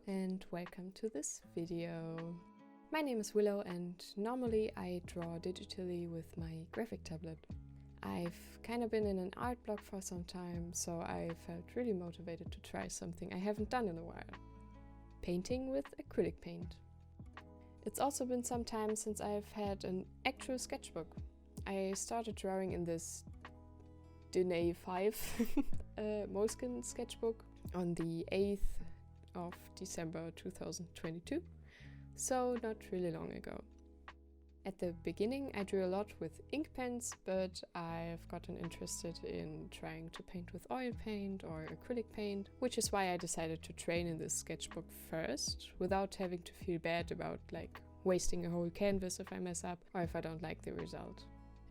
and welcome to this video. My name is Willow and normally I draw digitally with my graphic tablet. I've kind of been in an art block for some time, so I felt really motivated to try something I haven't done in a while. Painting with acrylic paint. It's also been some time since I've had an actual sketchbook. I started drawing in this DIN A5 Moleskine sketchbook on the 8th of December 2022, so not really long ago. At the beginning I drew a lot with ink pens, but I've gotten interested in trying to paint with oil paint or acrylic paint, which is why I decided to train in this sketchbook first, without having to feel bad about wasting a whole canvas if I mess up or if I don't like the result.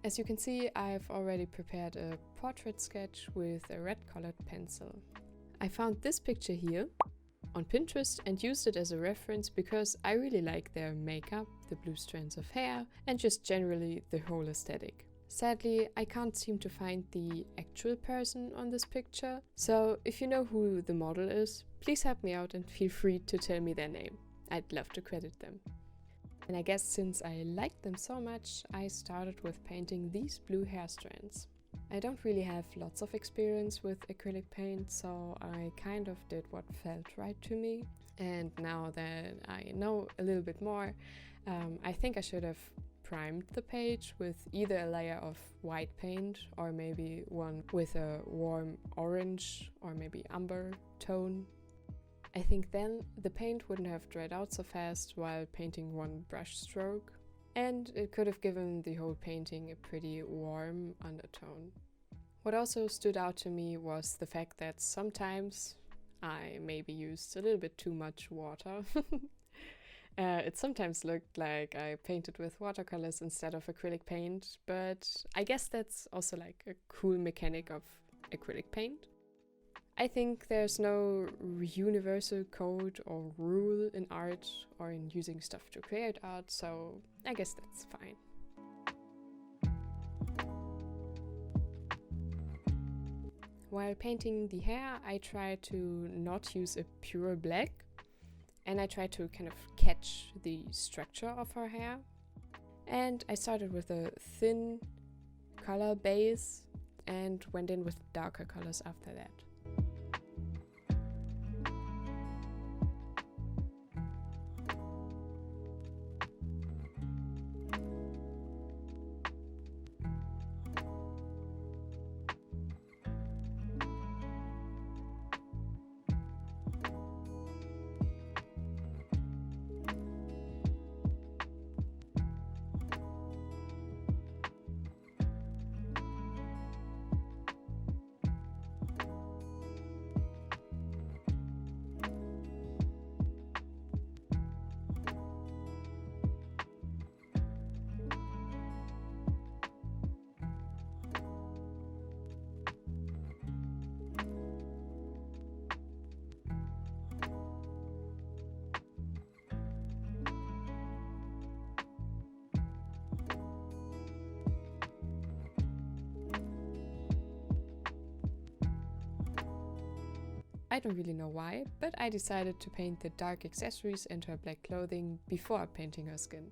As you can see, I've already prepared a portrait sketch with a red colored pencil. I found this picture here on Pinterest and used it as a reference because I really like their makeup, the blue strands of hair, and just generally the whole aesthetic. Sadly, I can't seem to find the actual person on this picture, so if you know who the model is, please help me out and feel free to tell me their name. I'd love to credit them. And I guess since I liked them so much, I started with painting these blue hair strands. I don't really have lots of experience with acrylic paint, so I kind of did what felt right to me. And now that I know a little bit more, I think I should have primed the page with either a layer of white paint or maybe one with a warm orange or maybe amber tone. I think then the paint wouldn't have dried out so fast while painting one brush stroke, and it could have given the whole painting a pretty warm undertone. What also stood out to me was the fact that sometimes I maybe used a little bit too much water. It sometimes looked like I painted with watercolors instead of acrylic paint, but I guess that's also a cool mechanic of acrylic paint. I think there's no universal code or rule in art or in using stuff to create art, so I guess that's fine. While painting the hair, I try to not use a pure black, and I try to kind of catch the structure of her hair. And I started with a thin color base and went in with darker colors after that. I don't really know why, but I decided to paint the dark accessories and her black clothing before painting her skin.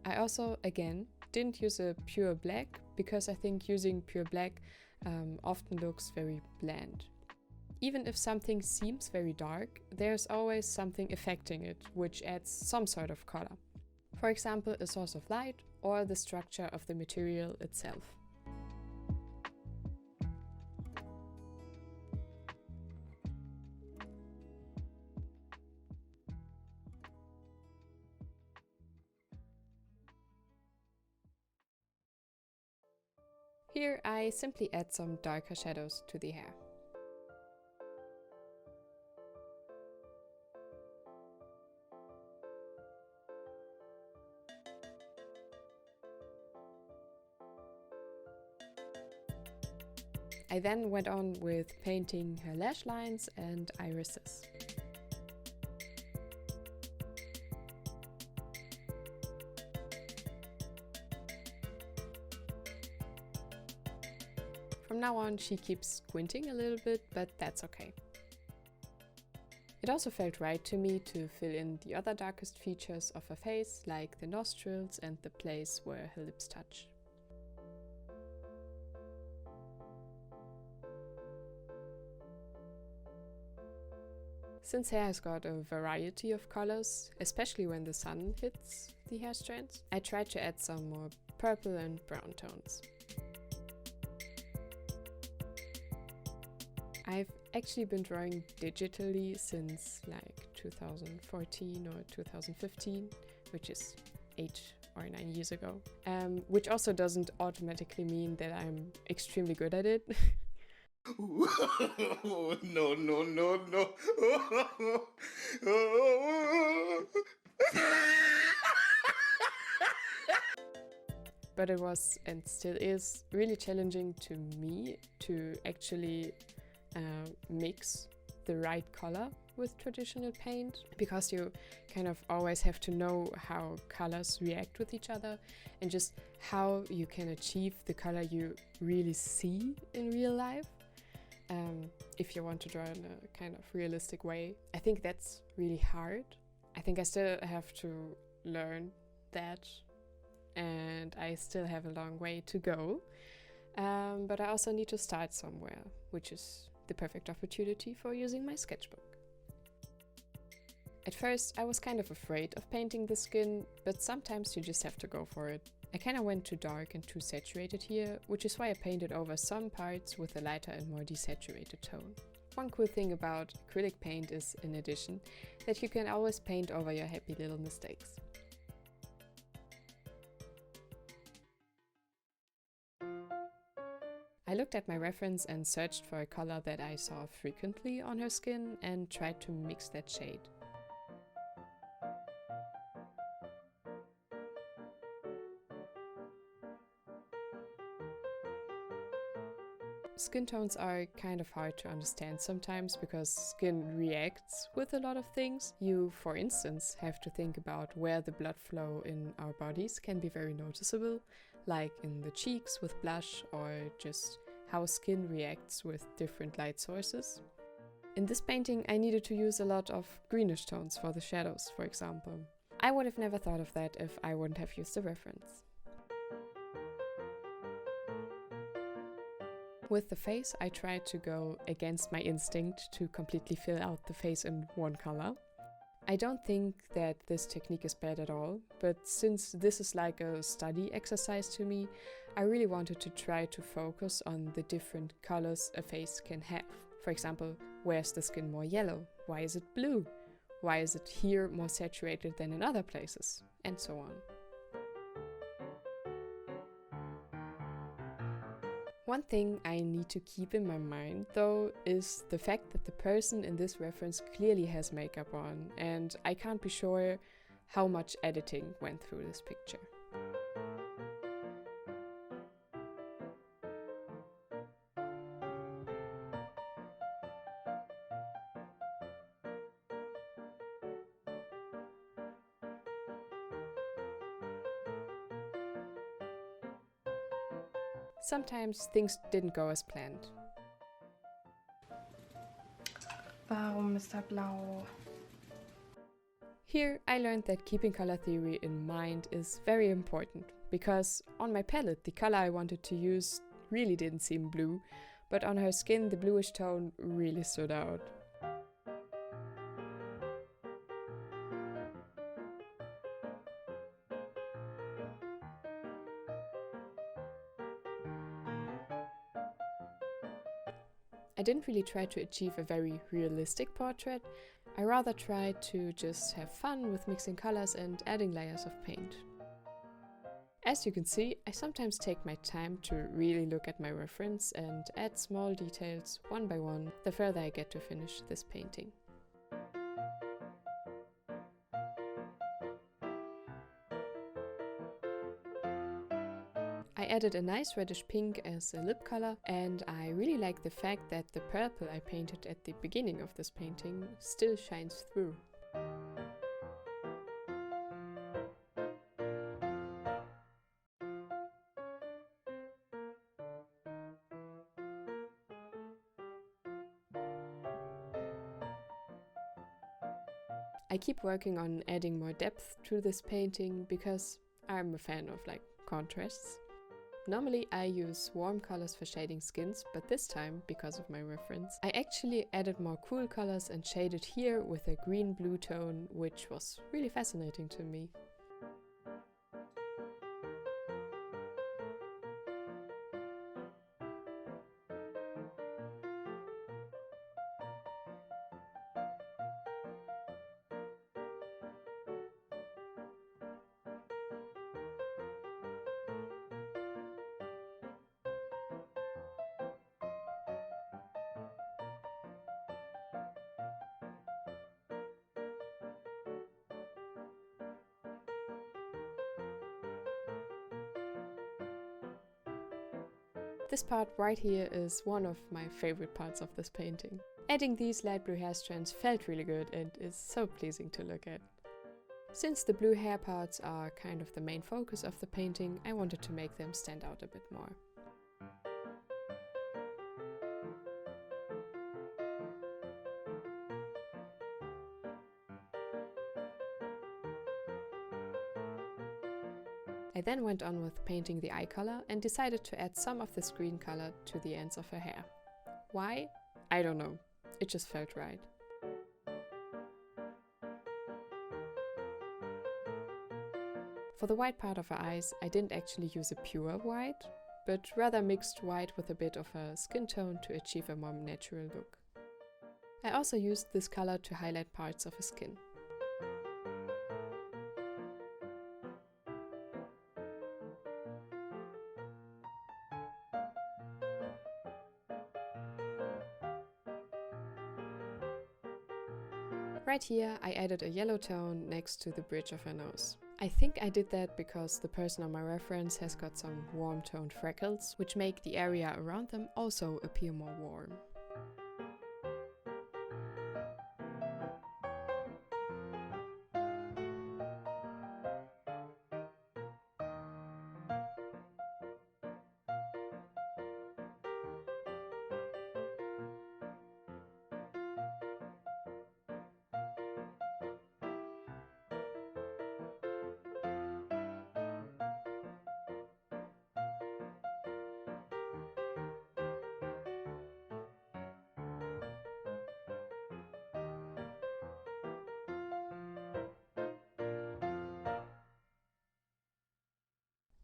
I also, again, didn't use a pure black because I think using pure black often looks very bland. Even if something seems very dark, there's always something affecting it, which adds some sort of color. For example, a source of light or the structure of the material itself. Here I simply add some darker shadows to the hair. I then went on with painting her lash lines and irises. From now on, she keeps squinting a little bit, but that's okay. It also felt right to me to fill in the other darkest features of her face, like the nostrils and the place where her lips touch. Since hair has got a variety of colors, especially when the sun hits the hair strands, I tried to add some more purple and brown tones. I've actually been drawing digitally since like 2014 or 2015, which is 8 or 9 years ago, which also doesn't automatically mean that I'm extremely good at it. No, no, no, no. But it was and still is really challenging to me to actually mix the right color with traditional paint, because you kind of always have to know how colors react with each other and just how you can achieve the color you really see in real life. If you want to draw in a kind of realistic way. I think that's really hard. I think I still have to learn that, and I still have a long way to go. But I also need to start somewhere, which is the perfect opportunity for using my sketchbook. At first, I was kind of afraid of painting the skin, but sometimes you just have to go for it. I kind of went too dark and too saturated here, which is why I painted over some parts with a lighter and more desaturated tone. One cool thing about acrylic paint is, in addition, that you can always paint over your happy little mistakes. I looked at my reference and searched for a color that I saw frequently on her skin and tried to mix that shade. Skin tones are kind of hard to understand sometimes because skin reacts with a lot of things. You, for instance, have to think about where the blood flow in our bodies can be very noticeable, like in the cheeks with blush, or just how skin reacts with different light sources. In this painting, I needed to use a lot of greenish tones for the shadows, for example. I would have never thought of that if I wouldn't have used the reference. With the face, I tried to go against my instinct to completely fill out the face in one color. I don't think that this technique is bad at all, but since this is like a study exercise to me, I really wanted to try to focus on the different colors a face can have. For example, where's the skin more yellow? Why is it blue? Why is it here more saturated than in other places? And so on. One thing I need to keep in my mind, though, is the fact that the person in this reference clearly has makeup on, and I can't be sure how much editing went through this picture. Sometimes things didn't go as planned. Warum ist er blau? Here I learned that keeping color theory in mind is very important, because on my palette the color I wanted to use really didn't seem blue, but on her skin the bluish tone really stood out. I didn't really try to achieve a very realistic portrait. I rather tried to just have fun with mixing colors and adding layers of paint. As you can see, I sometimes take my time to really look at my reference and add small details one by one the further I get to finish this painting. I added a nice reddish pink as a lip color, and I really like the fact that the purple I painted at the beginning of this painting still shines through. I keep working on adding more depth to this painting because I'm a fan of contrasts. Normally I use warm colors for shading skins, but this time, because of my reference, I actually added more cool colors and shaded here with a green-blue tone, which was really fascinating to me. This part right here is one of my favorite parts of this painting. Adding these light blue hair strands felt really good and is so pleasing to look at. Since the blue hair parts are kind of the main focus of the painting, I wanted to make them stand out a bit more. I then went on with painting the eye color and decided to add some of this green color to the ends of her hair. Why? I don't know. It just felt right. For the white part of her eyes, I didn't actually use a pure white, but rather mixed white with a bit of a skin tone to achieve a more natural look. I also used this color to highlight parts of her skin. Right here, I added a yellow tone next to the bridge of her nose. I think I did that because the person on my reference has got some warm toned freckles, which make the area around them also appear more warm.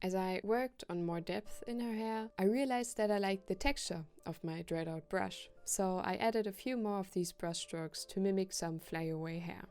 As I worked on more depth in her hair, I realized that I liked the texture of my dried out brush, so I added a few more of these brush strokes to mimic some flyaway hair.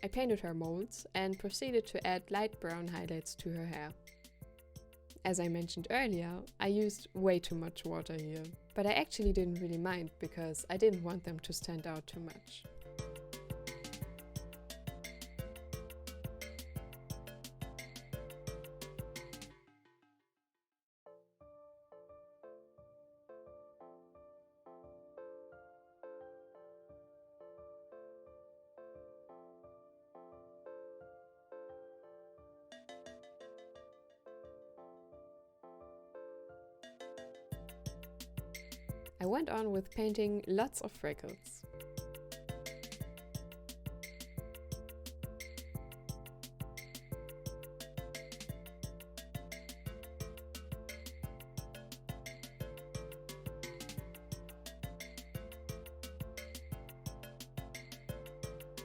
I painted her molds and proceeded to add light brown highlights to her hair. As I mentioned earlier, I used way too much water here, but I actually didn't really mind because I didn't want them to stand out too much. I went on with painting lots of freckles.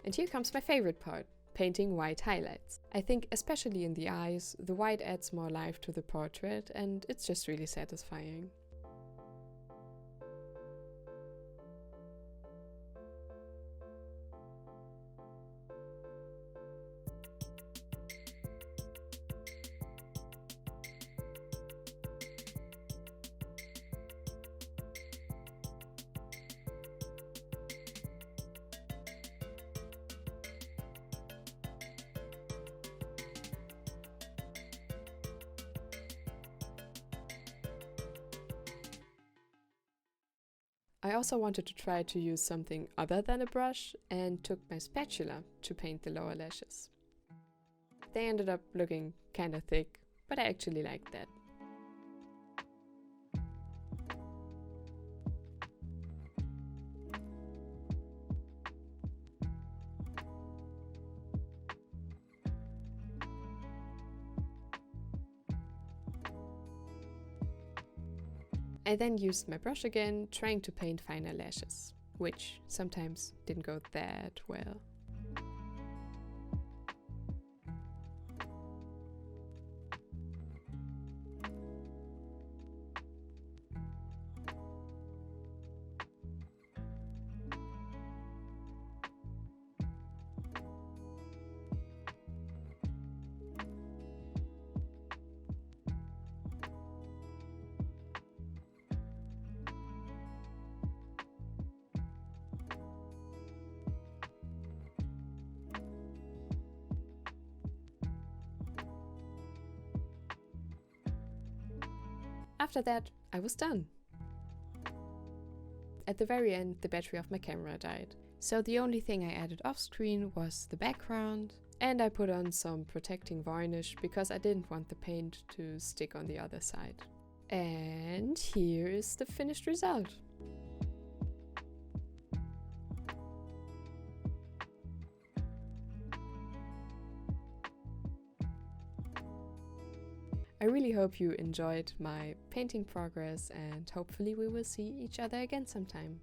And here comes my favorite part, painting white highlights. I think especially in the eyes, the white adds more life to the portrait and it's just really satisfying. I also wanted to try to use something other than a brush and took my spatula to paint the lower lashes. They ended up looking kinda thick, but I actually liked that. I then used my brush again, trying to paint finer lashes, which sometimes didn't go that well. After that, I was done. At the very end, the battery of my camera died, so the only thing I added off screen was the background, and I put on some protecting varnish because I didn't want the paint to stick on the other side. And here is the finished result. I really hope you enjoyed my painting progress, and hopefully we will see each other again sometime.